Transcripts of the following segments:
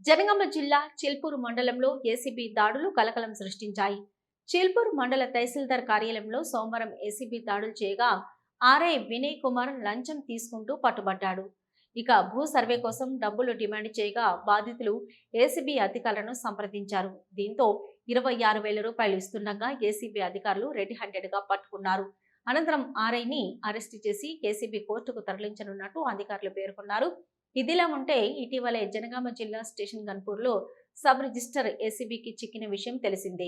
జనగామ జిల్లా చిల్పూరు మండలంలో ఏసీబీ దాడులు కలకలం సృష్టించాయి. చిల్పూరు మండల తహసీల్దార్ కార్యాలయంలో సోమవారం ఏసీబీ దాడులు చేయగా ఆర్ఐ వినయ్ కుమార్ లంచం తీసుకుంటూ పట్టుబడ్డాడు. ఇక భూ సర్వే కోసం డబ్బులు డిమాండ్ చేయగా బాధితులు ఏసీబీ అధికారులను సంప్రదించారు. దీంతో 26,000 రూపాయలు ఇస్తుండగా ఏసీబీ అధికారులు రెడ్ హ్యాండెడ్ గా పట్టుకున్నారు. అనంతరం ఆర్ఐని అరెస్టు చేసి ఏసీబీ కోర్టుకు తరలించనున్నట్టు అధికారులు పేర్కొన్నారు. ఇదిలా ఉంటే ఇటీవలే జనగామ జిల్లా స్టేషన్ గన్పూర్లో సబ్ రిజిస్టర్ ఏసీబీకి చిక్కిన విషయం తెలిసిందే.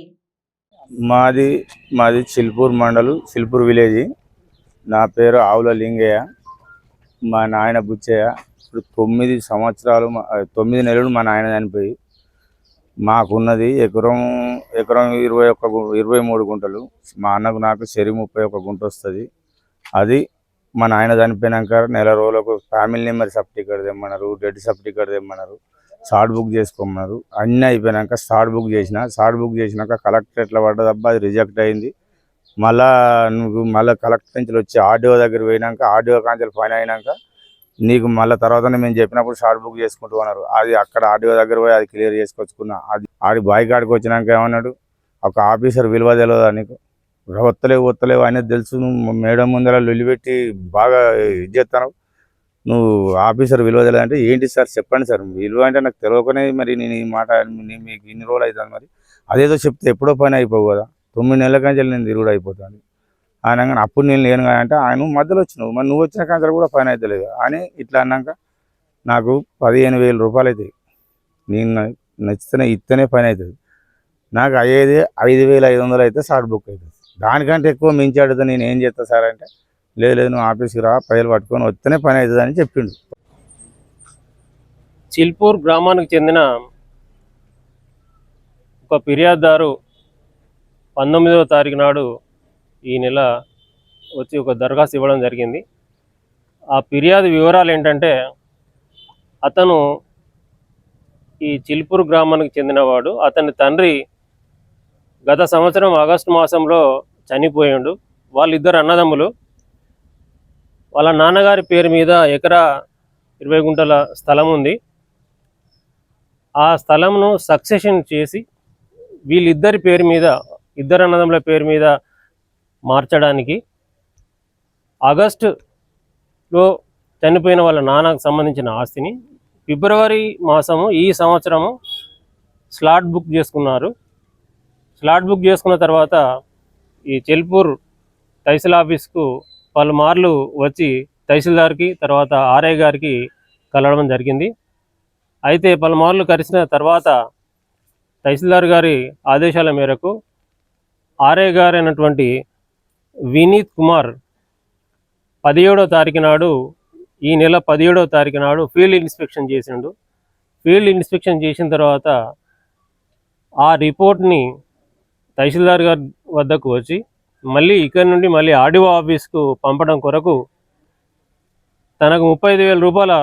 మాది చిల్పూర్ మండలు చిల్పూర్ విలేజ్. నా పేరు ఆవుల లింగయ్య. మా నాయన బుచ్చయ్య. ఇప్పుడు 9 సంవత్సరాలు 9 నెలలు మా నాయన చనిపోయి. మాకున్నది ఎకరం 23 గుంటలు. మా అన్నకు నాకు చెరి 31 గుంట వస్తుంది. అది మా నాయన చనిపోయినాక నెల రోజులకు ఫ్యామిలీ నెంబర్ సర్టిఫికేట్ తెమ్మన్నారు, డెడ్ సర్టిఫికేట్ తెమ్మన్నారు, షార్ట్ బుక్ చేసుకోమన్నారు. అన్నీ అయిపోయినాక షార్ట్ బుక్ చేసినాక కలెక్టరేట్లో పడ్డదబ్బా, అది రిజెక్ట్ అయింది. మళ్ళీ కలెక్టర్ నుంచి వచ్చి ఆర్డీఓ దగ్గర పోయినాక ఆర్డీఓ కాంచెలు ఫైన్ అయినాక నీకు మళ్ళీ తర్వాతనే మేము చెప్పినప్పుడు షార్ట్ బుక్ చేసుకుంటూ అన్నారు. అది అక్కడ ఆర్డీఓ దగ్గర పోయి అది క్లియర్ చేసుకొచ్చుకున్నా. అది ఆడి బాయ్ కాడికి వచ్చినాక ఏమన్నాడు, ఒక ఆఫీసర్ విలువ తెలియదా నీకు, ఒత్తలేవు అనేది తెలుసు, నువ్వు మేడం ముందర లొల్లిపెట్టి బాగా ఇది చేస్తాను, నువ్వు ఆఫీసర్ విలువ తెలియదు అంటే ఏంటి సార్ చెప్పండి సార్, విలువ అంటే నాకు తెలియకనే మరి నేను ఈ మాట మీకు ఇన్ని రోజులు అవుతుంది, మరి అదేదో చెప్తే ఎప్పుడో పని అయిపోవు కదా, 9 నెలల కంచెలు నేను తిరుగుడు అయిపోతాను ఆయన. అప్పుడు నేను లేను కదా అంటే ఆయన మధ్యలో వచ్చినావు, మరి నువ్వు వచ్చిన కంచెలు కూడా పని అవుతలేదు అని ఇట్లా అన్నాక నాకు 15,000 రూపాయలు అవుతాయి. నేను నచ్చితేనే ఇస్తేనే పని అవుతుంది. నాకు అయ్యేది 5,500 అయితే షార్ట్ బుక్ అవుతుంది. దానికంటే ఎక్కువ మించి అడిగితే నేను ఏం చేస్తా సార్ అంటే, లేదు నువ్వు ఆఫీస్కి రా, పైలు పట్టుకొని వస్తేనే పని అవుతుంది అని చెప్పిండు. చిల్పూర్ గ్రామానికి చెందిన ఒక ఫిర్యాదుదారు 19వ తారీఖు నాడు ఈ నెల వచ్చి ఒక దరఖాస్తు ఇవ్వడం జరిగింది. ఆ ఫిర్యాదు వివరాలు ఏంటంటే, అతను ఈ చిల్పూర్ గ్రామానికి చెందినవాడు. అతని తండ్రి గత సంవత్సరం ఆగస్టు మాసంలో చనిపోయాడు. వాళ్ళిద్దరు అన్నదమ్ములు. వాళ్ళ నాన్నగారి పేరు మీద ఎకరా 20 గుంటల స్థలం ఉంది. ఆ స్థలంను సక్సెషన్ చేసి వీళ్ళిద్దరి పేరు మీద, ఇద్దరు అన్నదమ్ముల పేరు మీద మార్చడానికి ఆగస్టులో చనిపోయిన వాళ్ళ నాన్నకు సంబంధించిన ఆస్తిని ఫిబ్రవరి మాసము ఈ సంవత్సరము స్లాట్ బుక్ చేసుకున్నారు. స్లాట్ బుక్ చేసుకున్న తర్వాత ఈ చిల్పూర్ తహసీల్ ఆఫీస్కు పలుమార్లు వచ్చి తహసీల్దార్కి తర్వాత ఆర్ఐ గారికి కలవడం జరిగింది. అయితే పలుమార్లు కలిసిన తర్వాత తహసీల్దార్ గారి ఆదేశాల మేరకు ఆర్ఐ గారు అయినటువంటి వినీత్ కుమార్ 17వ తారీఖు నాడు, ఈ నెల 17వ తారీఖు నాడు ఫీల్డ్ ఇన్స్పెక్షన్ చేసిండు. ఫీల్డ్ ఇన్స్పెక్షన్ చేసిన తర్వాత ఆ రిపోర్ట్ని తహసీల్దార్ గారి వద్దకు వచ్చి మళ్ళీ ఇక్కడి నుండి మళ్ళీ ఆర్డీఓ ఆఫీస్కు పంపడం కొరకు తనకు 35,000 రూపాయల